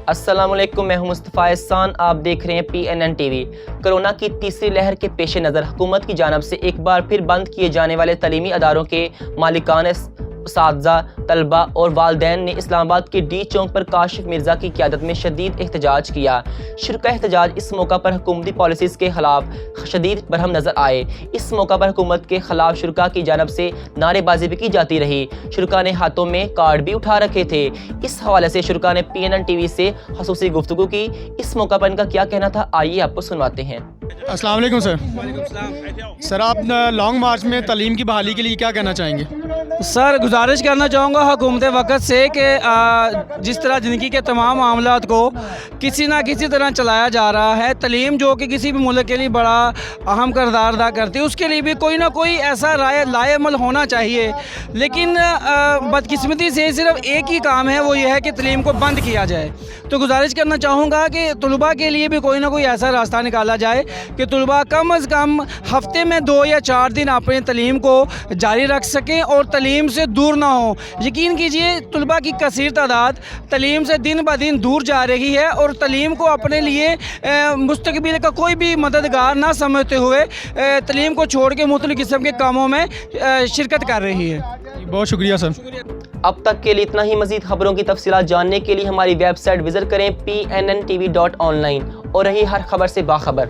السلام علیکم، میں ہوں مصطفیٰ احسان، آپ دیکھ رہے ہیں PNN ٹی وی۔ کرونا کی تیسری لہر کے پیش نظر حکومت کی جانب سے ایک بار پھر بند کیے جانے والے تعلیمی اداروں کے مالکان، اساتذہ، طلباء اور والدین نے اسلام آباد کے ڈی چوک پر کاشف مرزا کی قیادت میں شدید احتجاج کیا۔ شرکاء احتجاج اس موقع پر حکومتی پالیسیز کے خلاف شدید برہم نظر آئے۔ اس موقع پر حکومت کے خلاف شرکاء کی جانب سے نعرے بازی بھی کی جاتی رہی۔ شرکاء نے ہاتھوں میں کارڈ بھی اٹھا رکھے تھے۔ اس حوالے سے شرکاء نے PNN ٹی وی سے خصوصی گفتگو کی۔ اس موقع پر ان کا کیا کہنا تھا، آئیے آپ کو سنواتے ہیں۔ السلام علیکم سر، آپ لانگ مارچ میں تعلیم کی بحالی کے لیے کیا کہنا چاہیں گے؟ سر گزارش کرنا چاہوں گا حکومت وقت سے کہ جس طرح زندگی کے تمام معاملات کو کسی نہ کسی طرح چلایا جا رہا ہے، تعلیم جو کہ کسی بھی ملک کے لیے بڑا اہم کردار ادا کرتی ہے، اس کے لیے بھی کوئی نہ کوئی ایسا لائے عمل ہونا چاہیے۔ لیکن بدقسمتی سے صرف ایک ہی کام ہے، وہ یہ ہے کہ تعلیم کو بند کیا جائے۔ تو گزارش کرنا چاہوں گا کہ طلباء کے لیے بھی کوئی نہ کوئی ایسا راستہ نکالا جائے کہ طلباء کم از کم ہفتے میں 2 یا 4 دن اپنی تعلیم کو جاری رکھ سکیں اور تعلیم سے دور نہ ہوں۔ یقین کیجئے طلباء کی کثیر تعداد تعلیم سے دن بہ دن دور جا رہی ہے اور تعلیم کو اپنے لیے مستقبل کا کوئی بھی مددگار نہ سمجھتے ہوئے تعلیم کو چھوڑ کے مختلف قسم کے کاموں میں شرکت کر رہی ہے۔ بہت شکریہ سر۔ اب تک کے لیے اتنا ہی۔ مزید خبروں کی تفصیلات جاننے کے لیے ہماری ویب سائٹ وزٹ کریں PNNTV.online اور رہی ہر خبر سے باخبر۔